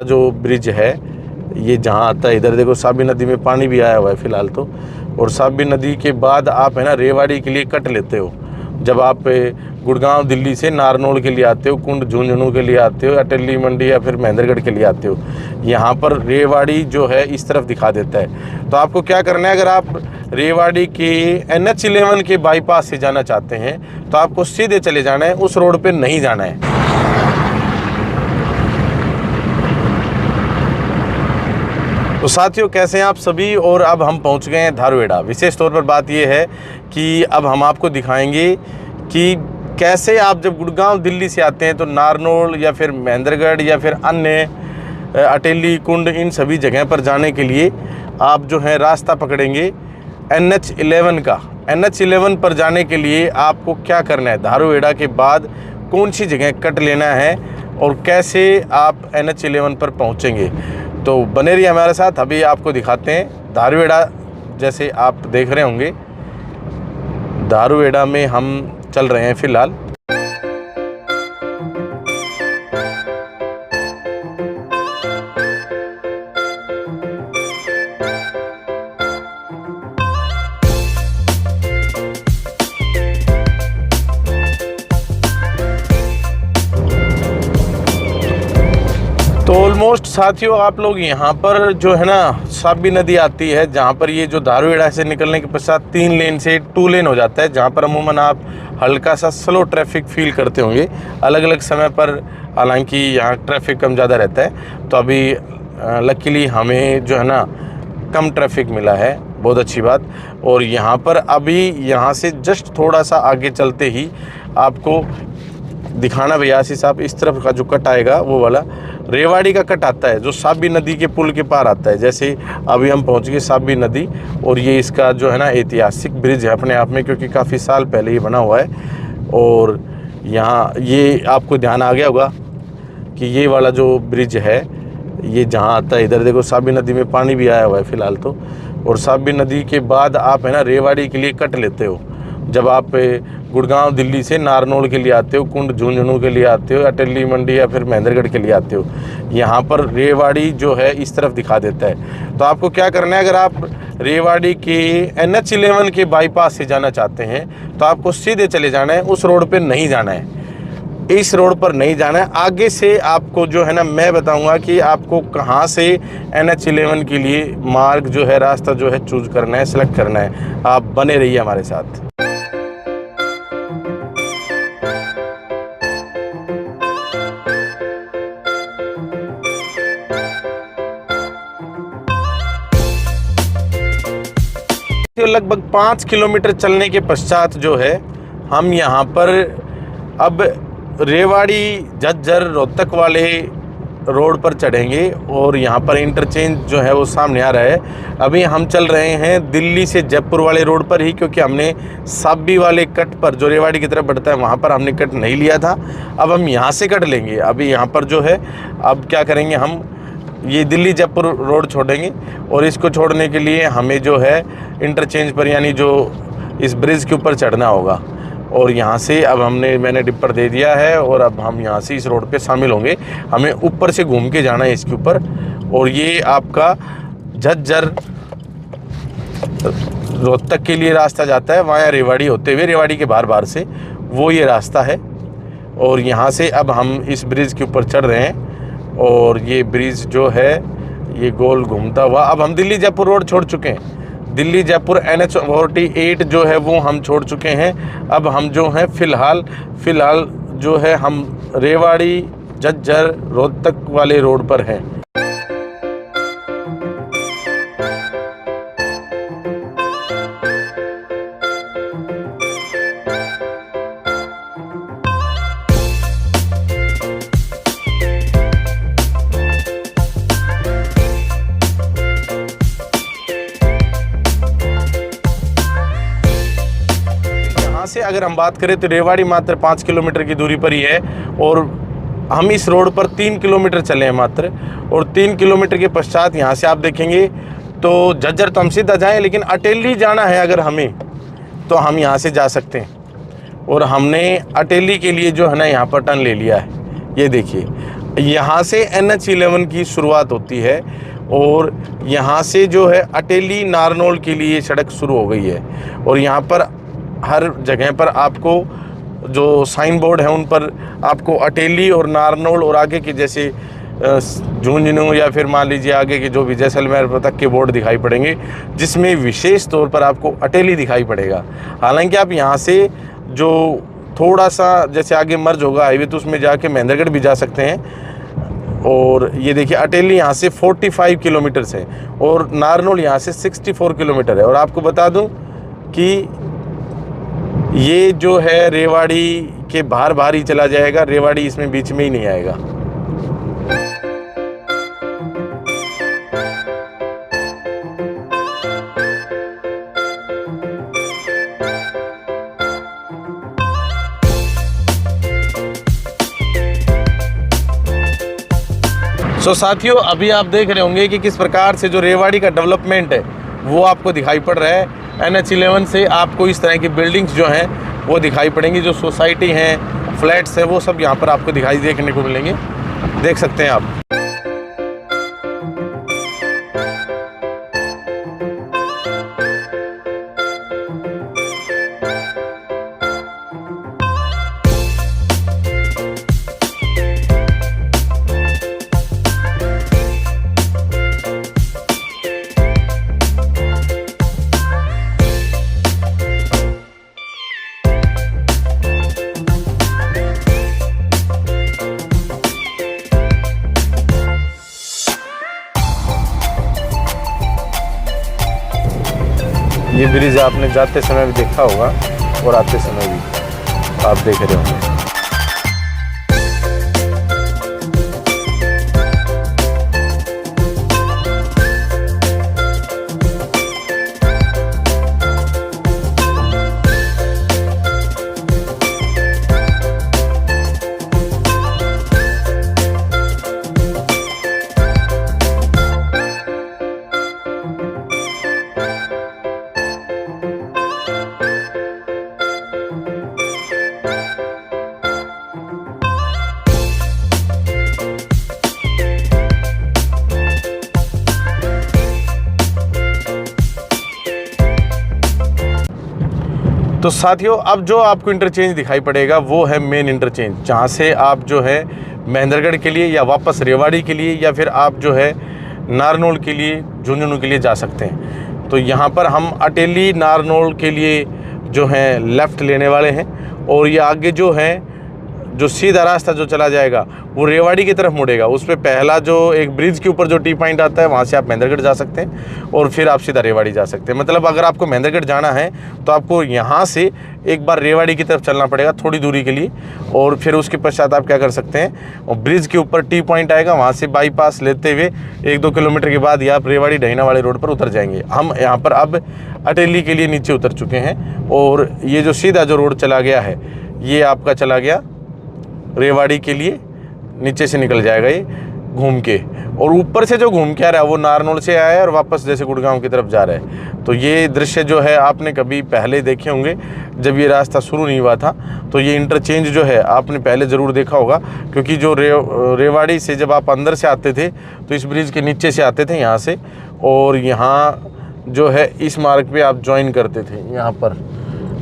जो ब्रिज है ये जहाँ आता है, इधर देखो साबी नदी में पानी भी आया हुआ है फिलहाल तो। और साबी नदी के बाद आप है ना रेवाड़ी के लिए कट लेते हो। जब आप गुड़गांव दिल्ली से नारनौल के लिए आते हो, कुंड झुंझुनू के लिए आते हो, अटेली मंडी या फिर महेंद्रगढ़ के लिए आते हो, यहाँ पर रेवाड़ी जो है इस तरफ दिखा देता है। तो आपको क्या करना है, अगर आप रेवाड़ी के NH11 के बाईपास से जाना चाहते हैं तो आपको सीधे चले जाना है, उस रोड पे नहीं जाना है। तो साथियों कैसे हैं आप सभी, और अब हम पहुंच गए हैं धारूहेड़ा। विशेष तौर पर बात यह है कि अब हम आपको दिखाएंगे कि कैसे आप जब गुड़गांव दिल्ली से आते हैं तो नारनौल या फिर महेंद्रगढ़ या फिर अन्य अटेली कुंड इन सभी जगह पर जाने के लिए आप जो है रास्ता पकड़ेंगे NH11 का। NH11 पर जाने के लिए आपको क्या करना है, धारूहेड़ा के बाद कौन सी जगह कट लेना है और कैसे आप NH11 पर पहुंचेंगे। तो बने रहिए हमारे साथ, अभी आपको दिखाते हैं धारूहेड़ा। जैसे आप देख रहे होंगे धारूहेड़ा में हम चल रहे हैं फिलहाल। तो ऑलमोस्ट साथियों आप लोग यहाँ पर जो है ना साबी नदी आती है, जहाँ पर ये जो धारूहेड़ा से निकलने के पश्चात 3 लेन से 2 लेन हो जाता है, जहाँ पर अमूमन आप हल्का सा स्लो ट्रैफिक फील करते होंगे अलग अलग समय पर। हालांकि यहाँ ट्रैफिक कम ज़्यादा रहता है, तो अभी लकीली हमें जो है ना कम ट्रैफिक मिला है, बहुत अच्छी बात। और यहाँ पर अभी यहाँ से जस्ट थोड़ा सा आगे चलते ही आपको दिखाना भैया साहब, इस तरफ का जो कट आएगा वो वाला रेवाड़ी का कट आता है, जो साबी नदी के पुल के पार आता है। जैसे अभी हम पहुंच गए साबी नदी, और ये इसका जो है ना ऐतिहासिक ब्रिज है अपने आप में, क्योंकि काफ़ी साल पहले ये बना हुआ है। और यहाँ ये आपको ध्यान आ गया होगा कि ये वाला जो ब्रिज है ये जहाँ आता है, इधर देखो साबी नदी में पानी भी आया हुआ है फिलहाल तो। और साबी नदी के बाद आप है ना रेवाड़ी के लिए कट लेते हो। जब आप गुड़गांव दिल्ली से नारनौल के लिए आते हो, कुंड झुंझुनू के लिए आते हो, अटेली मंडी या फिर महेंद्रगढ़ के लिए आते हो, यहाँ पर रेवाड़ी जो है इस तरफ दिखा देता है। तो आपको क्या करना है, अगर आप रेवाड़ी के NH11 के बाईपास से जाना चाहते हैं तो आपको सीधे चले जाना है, उस रोड पे नहीं जाना है, इस रोड पर नहीं जाना है। आगे से आपको जो है ना मैं बताऊंगा कि आपको कहाँ से NH11 के लिए मार्ग जो है, रास्ता जो है चूज करना है, सेलेक्ट करना है। आप बने रहिए हमारे साथ। लगभग 5 किलोमीटर चलने के पश्चात जो है हम यहाँ पर अब रेवाड़ी झज्जर रोहतक वाले रोड पर चढ़ेंगे, और यहाँ पर इंटरचेंज जो है वो सामने आ रहा है। अभी हम चल रहे हैं दिल्ली से जयपुर वाले रोड पर ही, क्योंकि हमने साबी वाले कट पर जो रेवाड़ी की तरफ बढ़ता है वहाँ पर हमने कट नहीं लिया था। अब हम यहाँ से कट लेंगे। अभी यहाँ पर जो है अब क्या करेंगे, हम ये दिल्ली जयपुर रोड छोड़ेंगे, और इसको छोड़ने के लिए हमें जो है इंटरचेंज पर यानी जो इस ब्रिज के ऊपर चढ़ना होगा। और यहाँ से अब मैंने डिपर दे दिया है, और अब हम यहाँ से इस रोड पे शामिल होंगे। हमें ऊपर से घूम के जाना है इसके ऊपर, और ये आपका झज्जर रोहतक के लिए रास्ता जाता है, वहाँ रेवाड़ी होते हुए रेवाड़ी के बाहर से वो ये रास्ता है। और यहाँ से अब हम इस ब्रिज के ऊपर चढ़ रहे हैं, और ये ब्रिज जो है ये गोल घूमता हुआ, अब हम दिल्ली जयपुर रोड छोड़ चुके हैं। दिल्ली जयपुर NH48 जो है वो हम छोड़ चुके हैं। अब हम जो हैं फ़िलहाल जो है हम रेवाड़ी झज्जर रोहतक वाले रोड पर हैं। से अगर हम बात करें तो रेवाड़ी मात्र 5 किलोमीटर की दूरी पर ही है, और हम इस रोड पर 3 किलोमीटर चले हैं मात्र। और 3 किलोमीटर के पश्चात यहाँ से आप देखेंगे तो झज्जर तो हम सीधा जाएँ, लेकिन अटेली जाना है अगर हमें तो हम यहाँ से जा सकते हैं। और हमने अटेली के लिए जो है ना यहाँ पर टर्न ले लिया है, ये देखिए। यहाँ से NH11 की शुरुआत होती है और यहाँ से जो है अटेली नारनौल के लिए सड़क शुरू हो गई है। और यहाँ पर हर जगह पर आपको जो साइन बोर्ड है उन पर आपको अटेली और नारनौल और आगे के जैसे झुंझुनू या फिर मान लीजिए आगे के जो भी जैसलमेर तक के बोर्ड दिखाई पड़ेंगे, जिसमें विशेष तौर पर आपको अटेली दिखाई पड़ेगा। हालांकि आप यहाँ से जो थोड़ा सा जैसे आगे मर्ज होगा हाईवे तो उसमें जाके महेंद्रगढ़ भी जा सकते हैं। और ये देखिए अटेली यहाँ से 45 किलोमीटर है और नारनौल यहाँ से 64 किलोमीटर है। और आपको बता दूं कि ये जो है रेवाड़ी के बाहर ही चला जाएगा, रेवाड़ी इसमें बीच में ही नहीं आएगा। साथियों अभी आप देख रहे होंगे कि किस प्रकार से जो रेवाड़ी का डेवलपमेंट है वो आपको दिखाई पड़ रहा है। NH11 से आपको इस तरह की बिल्डिंग्स जो हैं वो दिखाई पड़ेंगी, जो सोसाइटी हैं, फ्लैट्स हैं, वो सब यहाँ पर आपको देखने को मिलेंगे। देख सकते हैं आप। ये ब्रिज आपने जाते समय भी देखा होगा और आते समय भी आप देख रहे होंगे। तो साथियों अब जो आपको इंटरचेंज दिखाई पड़ेगा वो है मेन इंटरचेंज, जहाँ से आप जो है महेंद्रगढ़ के लिए या वापस रेवाड़ी के लिए या फिर आप जो है नारनौल के लिए, झुंझुनू के लिए जा सकते हैं। तो यहाँ पर हम अटेली नारनौल के लिए जो है लेफ़्ट लेने वाले हैं और ये आगे जो है जो सीधा रास्ता जो चला जाएगा वो रेवाड़ी की तरफ मुड़ेगा। उस पर पहला जो एक ब्रिज के ऊपर जो टी पॉइंट आता है वहाँ से आप महेंद्रगढ़ जा सकते हैं और फिर आप सीधा रेवाड़ी जा सकते हैं। मतलब अगर आपको महेंद्रगढ़ जाना है तो आपको यहाँ से एक बार रेवाड़ी की तरफ चलना पड़ेगा थोड़ी दूरी के लिए और फिर उसके पश्चात आप क्या कर सकते हैं, और ब्रिज के ऊपर टी पॉइंट आएगा, वहाँ से बाईपास लेते हुए 1-2 किलोमीटर के बाद ही आप रेवाड़ी डहीना वाले रोड पर उतर जाएंगे। हम यहाँ पर अब अटेली के लिए नीचे उतर चुके हैं और ये जो सीधा जो रोड चला गया है ये आपका चला गया रेवाड़ी के लिए, नीचे से निकल जाएगा ये घूम के, और ऊपर से जो घूम के आ रहा है वो नारनौल से आया है और वापस जैसे गुड़गांव की तरफ जा रहा है। तो ये दृश्य जो है आपने कभी पहले देखे होंगे जब ये रास्ता शुरू नहीं हुआ था। तो ये इंटरचेंज जो है आपने पहले ज़रूर देखा होगा, क्योंकि जो रेवाड़ी से जब आप अंदर से आते थे तो इस ब्रिज के नीचे से आते थे यहाँ से, और यहाँ जो है इस मार्ग पर आप ज्वाइन करते थे यहाँ पर,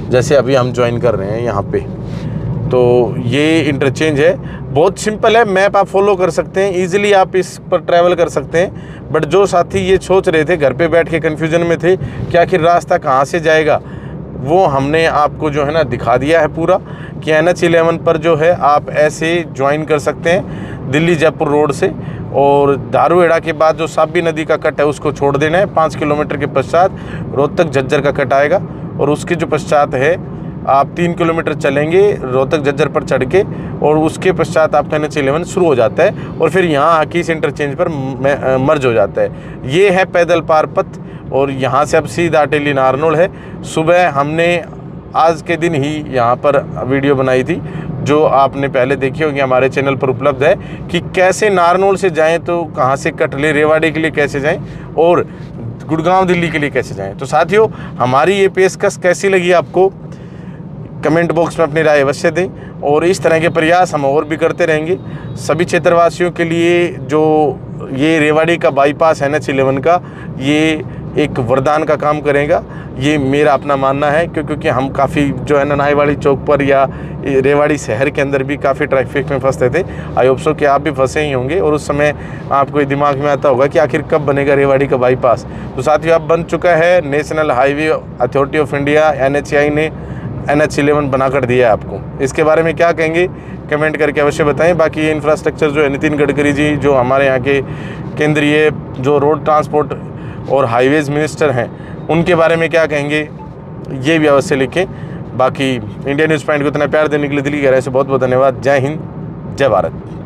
जैसे अभी हम ज्वाइन कर रहे हैं यहाँ पर। तो ये इंटरचेंज है, बहुत सिंपल है, मैप आप फॉलो कर सकते हैं, इजीली आप इस पर ट्रैवल कर सकते हैं। बट जो साथी ये सोच रहे थे, घर पे बैठ के कन्फ्यूजन में थे कि आखिर रास्ता कहाँ से जाएगा, वो हमने आपको जो है ना दिखा दिया है पूरा कि NH11 पर जो है आप ऐसे ज्वाइन कर सकते हैं दिल्ली जयपुर रोड से, और धारूहेड़ा के बाद जो साबी नदी का कट है उसको छोड़ देना है। 5 किलोमीटर के पश्चात रोहतक झज्जर का कट आएगा और उसके जो पश्चात है आप 3 किलोमीटर चलेंगे रोहतक झज्जर पर चढ़ के, और उसके पश्चात आपका NH11 शुरू हो जाता है और फिर यहाँ आके इस इंटरचेंज पर मर्ज हो जाता है। ये है पैदल पार पथ और यहाँ से अब सीधा अटेली नारनौल है। सुबह हमने आज के दिन ही यहाँ पर वीडियो बनाई थी जो आपने पहले देखी होगी, हमारे चैनल पर उपलब्ध है कि कैसे नारनौल से जाएँ तो कहाँ से कट ले, रेवाड़ी के लिए कैसे जाएँ और गुड़गांव दिल्ली के लिए कैसे जाएँ। तो साथियों हमारी ये पेशकश कैसी लगी आपको, कमेंट बॉक्स में अपनी राय अवश्य दें और इस तरह के प्रयास हम और भी करते रहेंगे। सभी क्षेत्रवासियों के लिए जो ये रेवाड़ी का बाईपास NH11 का ये एक वरदान का काम करेगा, ये मेरा अपना मानना है, क्योंकि हम काफ़ी जो है ना नाईवाड़ी चौक पर या रेवाड़ी शहर के अंदर भी काफ़ी ट्रैफिक में फंसते थे। आई होप सो कि आप भी फंसे ही होंगे और उस समय आपको ये दिमाग में आता होगा कि आखिर कब बनेगा रेवाड़ी का बाईपास। तो साथियों अब बन चुका है, national highway authority of India NHAI ने NH11 बनाकर दिया है आपको। इसके बारे में क्या कहेंगे कमेंट करके अवश्य बताएं। बाकी ये इंफ्रास्ट्रक्चर जो है नितिन गडकरी जी जो हमारे यहाँ के केंद्रीय जो रोड ट्रांसपोर्ट और हाईवेज मिनिस्टर हैं उनके बारे में क्या कहेंगे ये भी अवश्य लिखें। बाकी इंडिया न्यूज़ पॉइंट को इतना प्यार देने के लिए दिल की गहराई से बहुत बहुत धन्यवाद। जय हिंद, जय भारत।